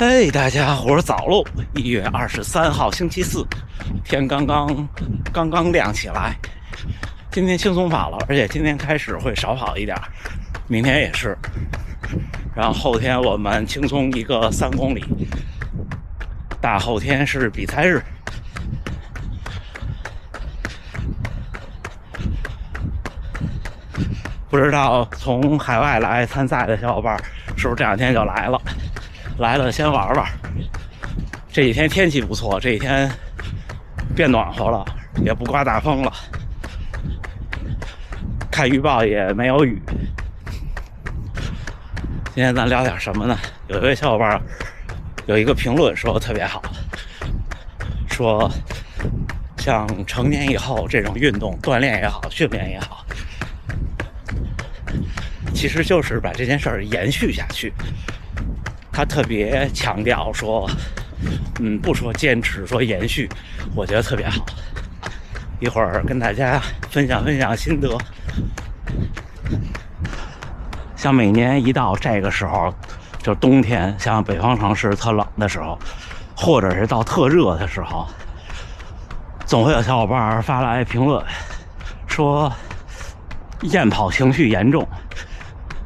嘿，大家伙儿早喽！1月23号星期四，天刚刚亮起来。今天轻松跑了，而且今天开始会少跑一点，明天也是。然后后天我们轻松一个3公里，大后天是比赛日。不知道从海外来参赛的小伙伴是不是这2天就来了？来了先玩玩。这几天天气不错，这几天变暖和了，也不刮大风了，看预报也没有雨。今天咱聊点什么呢？有一位小伙伴有一个评论说的特别好，说像成年以后这种运动锻炼也好，训练也好，其实就是把这件事儿延续下去。他特别强调说，不说坚持，说延续，我觉得特别好。一会儿跟大家分享心得。像每年一到这个时候，就冬天，像北方城市特冷的时候，或者是到特热的时候，总会有小伙伴发来评论，说厌跑情绪严重，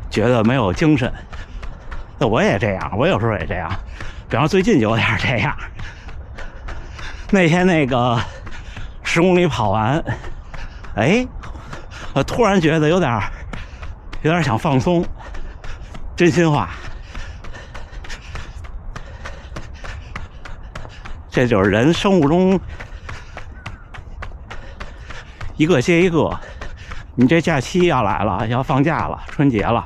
觉得没有精神。我也这样，我有时候也这样，比方最近就有点这样。那天那个10公里跑完，我突然觉得有点想放松，真心话。这就是人生物钟一个接一个。你这假期要来了，要放假了，春节了，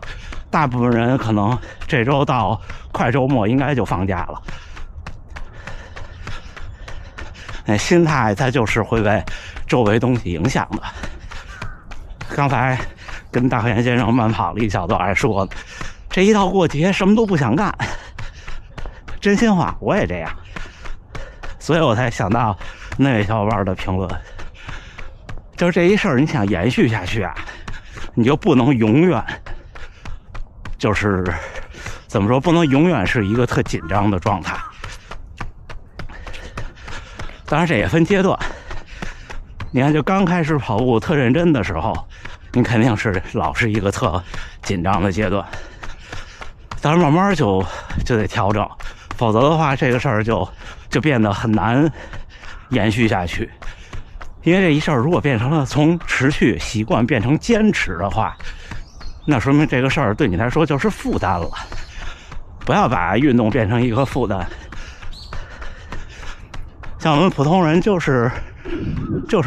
大部分人可能这周到快周末应该就放假了。心态它就是会被周围东西影响的。刚才跟大和岩先生慢跑了一小段，还说这一到过节什么都不想干。真心话，我也这样，所以我才想到那位小伙伴的评论，就是这一事儿你想延续下去啊，你就不能永远就是怎么说，不能永远是一个特紧张的状态。当然这也分阶段，你看就刚开始跑步特认真的时候，你肯定是老是一个特紧张的阶段，当然慢慢就得调整，否则的话这个事儿就变得很难延续下去。因为这一事儿如果变成了从持续习惯变成坚持的话，那说明这个事儿对你来说就是负担了。不要把运动变成一个负担。像我们普通人就是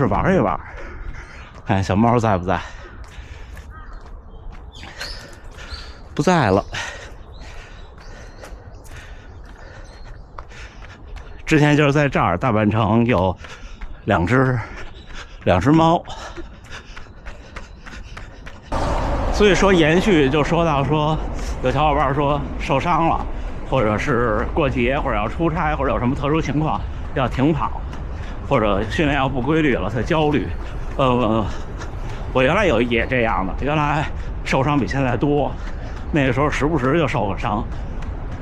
玩一玩。看小猫在不在？不在了。之前就是在这儿大半城有两只猫。所以说延续就说到说有小伙伴说受伤了，或者是过节，或者要出差，或者有什么特殊情况要停跑，或者训练要不规律了，他焦虑。我原来也这样的，原来受伤比现在多，那个时候时不时就受个伤，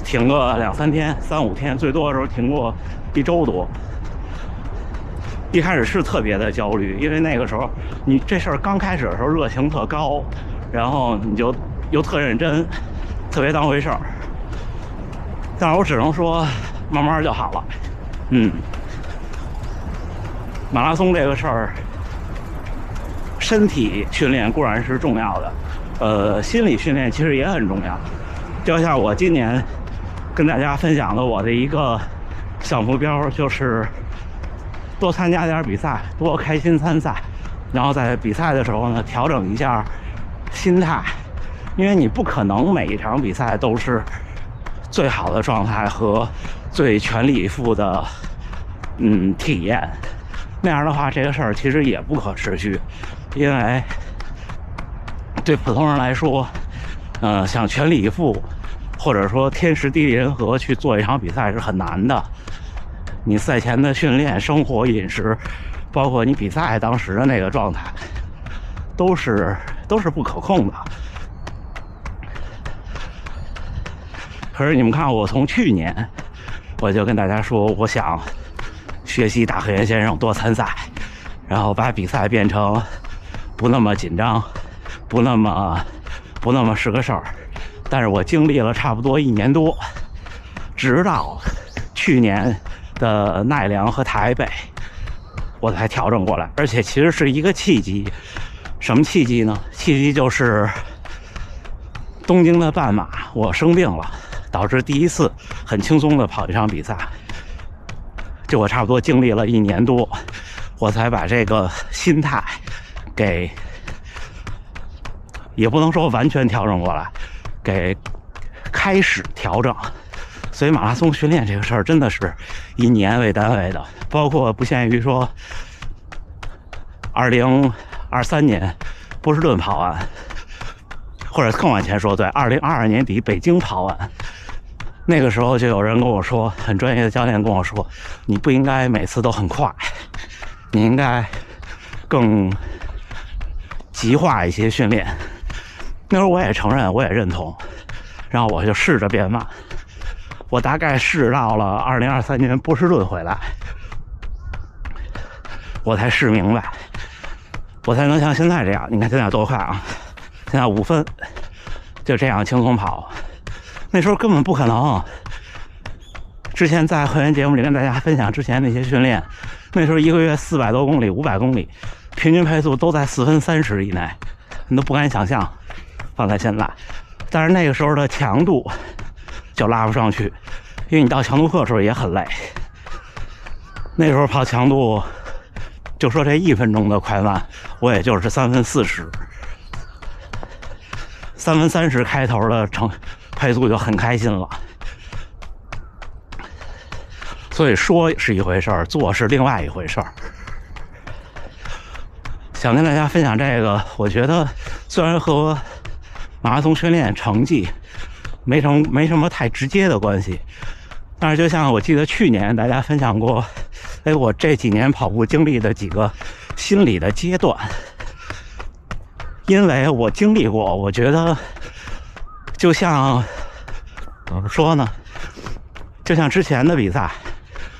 停个2、3天、3、5天，最多的时候停过1周多。一开始是特别的焦虑，因为那个时候你这事儿刚开始的时候热情特高，然后你就又特认真，特别当回事儿。但是我只能说慢慢就好了。马拉松这个事儿，身体训练固然是重要的，心理训练其实也很重要。就像我今年跟大家分享的我的一个小目标，就是多参加点比赛，多开心参赛，然后在比赛的时候呢，调整一下心态。因为你不可能每一场比赛都是最好的状态和最全力以赴的体验，那样的话这个事儿其实也不可持续。因为对普通人来说，想全力以赴或者说天时地利人和去做一场比赛是很难的。你赛前的训练、生活、饮食，包括你比赛当时的那个状态，都是不可控的。可是你们看，我从去年我就跟大家说，我想学习大河原先生，多参赛，然后把比赛变成不那么紧张，不那么是个事儿。但是我经历了差不多1年多，直到去年的奈良和台北，我才调整过来。而且其实是一个契机，什么契机呢？契机就是东京的半马我生病了，导致第一次很轻松的跑一场比赛。就我差不多经历了1年多，我才把这个心态给，也不能说完全调整过来，给开始调整。所以马拉松训练这个事儿真的是以年为单位的，包括不限于说2023年波士顿跑完，或者更往前说，对，2022年底北京跑完，那个时候就有人跟我说，很专业的教练跟我说，你不应该每次都很快，你应该更极化一些训练。那时候我也承认，我也认同，然后我就试着变慢。我大概试到了2023年波士顿回来，我才试明白，我才能像现在这样。你看现在多快啊！现在5分，就这样轻松跑。那时候根本不可能。之前在会员节目里跟大家分享之前那些训练，那时候1个月400多公里、500公里，平均配速都在4分30以内，你都不敢想象。放在现在，但是那个时候的强度就拉不上去，因为你到强度课的时候也很累。那时候跑强度，就说这1分钟的快慢，我也就是3分40，3分30开头的配速就很开心了。所以说是一回事儿，做是另外一回事儿。想跟大家分享这个，我觉得虽然和马拉松训练成绩没什么太直接的关系，但是就像我记得去年大家分享过，我这几年跑步经历的几个心理的阶段，因为我经历过，我觉得就像怎么说呢，就像之前的比赛，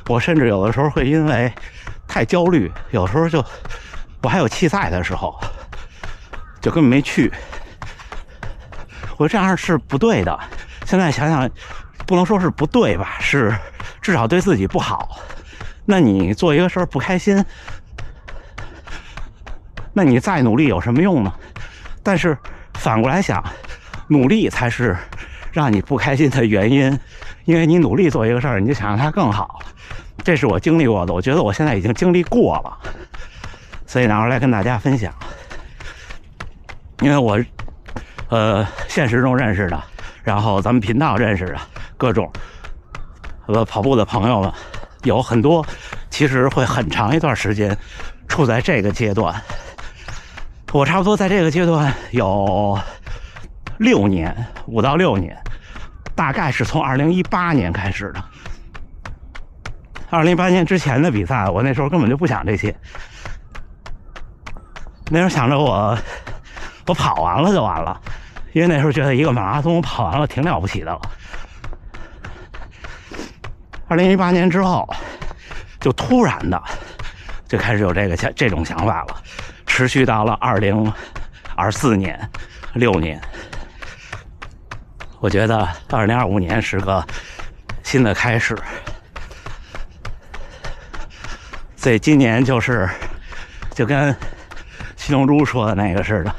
我甚至有的时候会因为太焦虑，有时候就我还有弃赛的时候，就根本没去。我这样是不对的，现在想想不能说是不对吧，是至少对自己不好。那你做一个事儿不开心，那你再努力有什么用呢？但是反过来想，努力才是让你不开心的原因，因为你努力做一个事儿，你就想让它更好。这是我经历过的，我觉得我现在已经经历过了，所以拿出来跟大家分享。因为我现实中认识的，然后咱们频道认识的各种跑步的朋友们，有很多其实会很长一段时间处在这个阶段。我差不多在这个阶段有5到6年，大概是从2018年开始的。2018年之前的比赛，我那时候根本就不想这些，那时候想着我跑完了就完了，因为那时候觉得一个马拉松跑完了挺了不起的了。2018年之后，就突然的就开始有这种想法了，持续到了2024年6年。我觉得2025年是个新的开始，所以今年就跟七龙珠说的那个似的，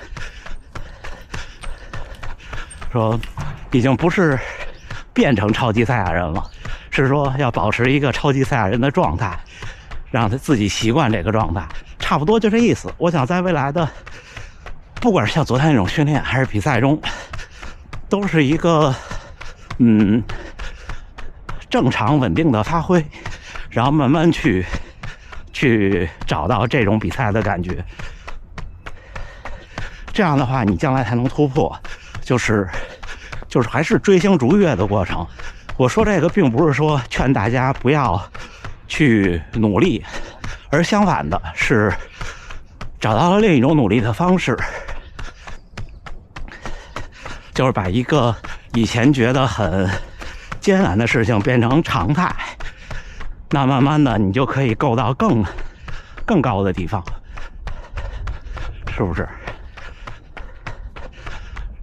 说已经不是变成超级赛亚人了，是说要保持一个超级赛亚人的状态，让他自己习惯这个状态，差不多就这意思。我想在未来的，不管是像昨天那种训练还是比赛中，都是一个正常稳定的发挥，然后慢慢去找到这种比赛的感觉。这样的话，你将来才能突破，就是还是追星逐月的过程。我说这个并不是说劝大家不要去努力，而相反的是找到了另一种努力的方式，就是把一个以前觉得很艰难的事情变成常态，那慢慢的你就可以够到更高的地方，是不是？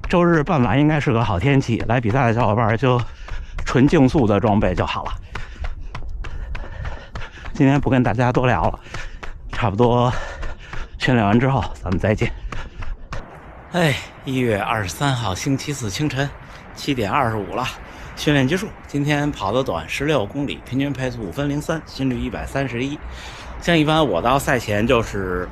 周日傍晚应该是个好天气，来比赛的小伙伴就纯竞速的装备就好了。今天不跟大家多聊了，差不多训练完之后咱们再见。1月23号星期四清晨7点25了，训练结束。今天跑得短，16公里，平均配速5分03，心率131。像一般我到赛前就是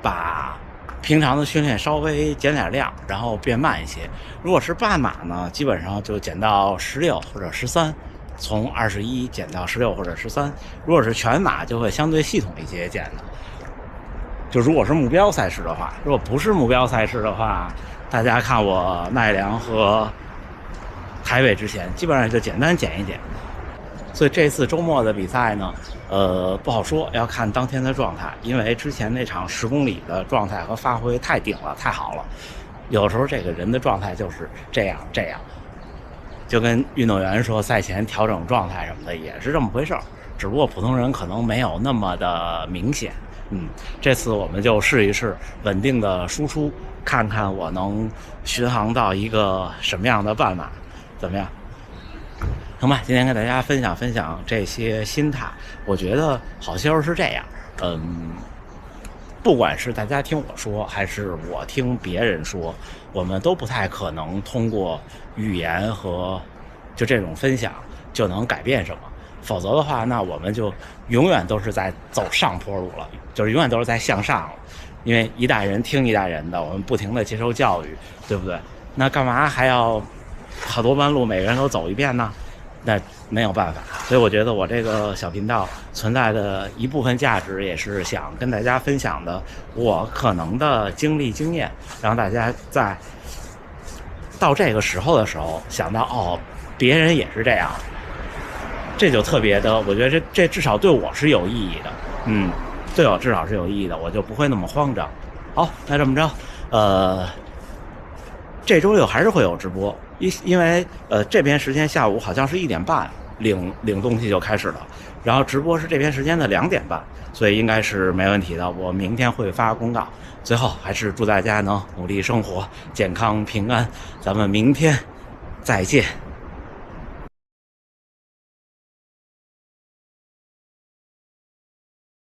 把平常的训练稍微减点量，然后变慢一些。如果是半马呢，基本上就减到16或者13，从21减到16或者13。如果是全马，就会相对系统一些减的。就如果是目标赛事的话，如果不是目标赛事的话，大家看我奈良和台北之前，基本上就简单减一减。所以这次周末的比赛呢，不好说，要看当天的状态，因为之前那场10公里的状态和发挥太顶了，太好了。有时候这个人的状态就是这样，就跟运动员说赛前调整状态什么的也是这么回事儿，只不过普通人可能没有那么的明显。这次我们就试一试稳定的输出，看看我能巡航到一个什么样的半马，怎么样？行吧，今天跟大家分享这些心态。我觉得好些时候是这样，不管是大家听我说，还是我听别人说，我们都不太可能通过语言和就这种分享就能改变什么。否则的话，那我们就永远都是在走上坡路了，就是永远都是在向上了。因为一代人听一代人的，我们不停的接受教育，对不对？那干嘛还要好多弯路每个人都走一遍呢？那没有办法。所以我觉得我这个小频道存在的一部分价值，也是想跟大家分享的我可能的经历经验，让大家在到这个时候的时候想到别人也是这样，这就特别的，我觉得这至少对我是有意义的，对我至少是有意义的，我就不会那么慌张。好，那这么着，这周六还是会有直播，因为这边时间下午好像是1点半领东西就开始了，然后直播是这边时间的2点半，所以应该是没问题的。我明天会发公告。最后还是祝大家能努力生活，健康平安，咱们明天再见。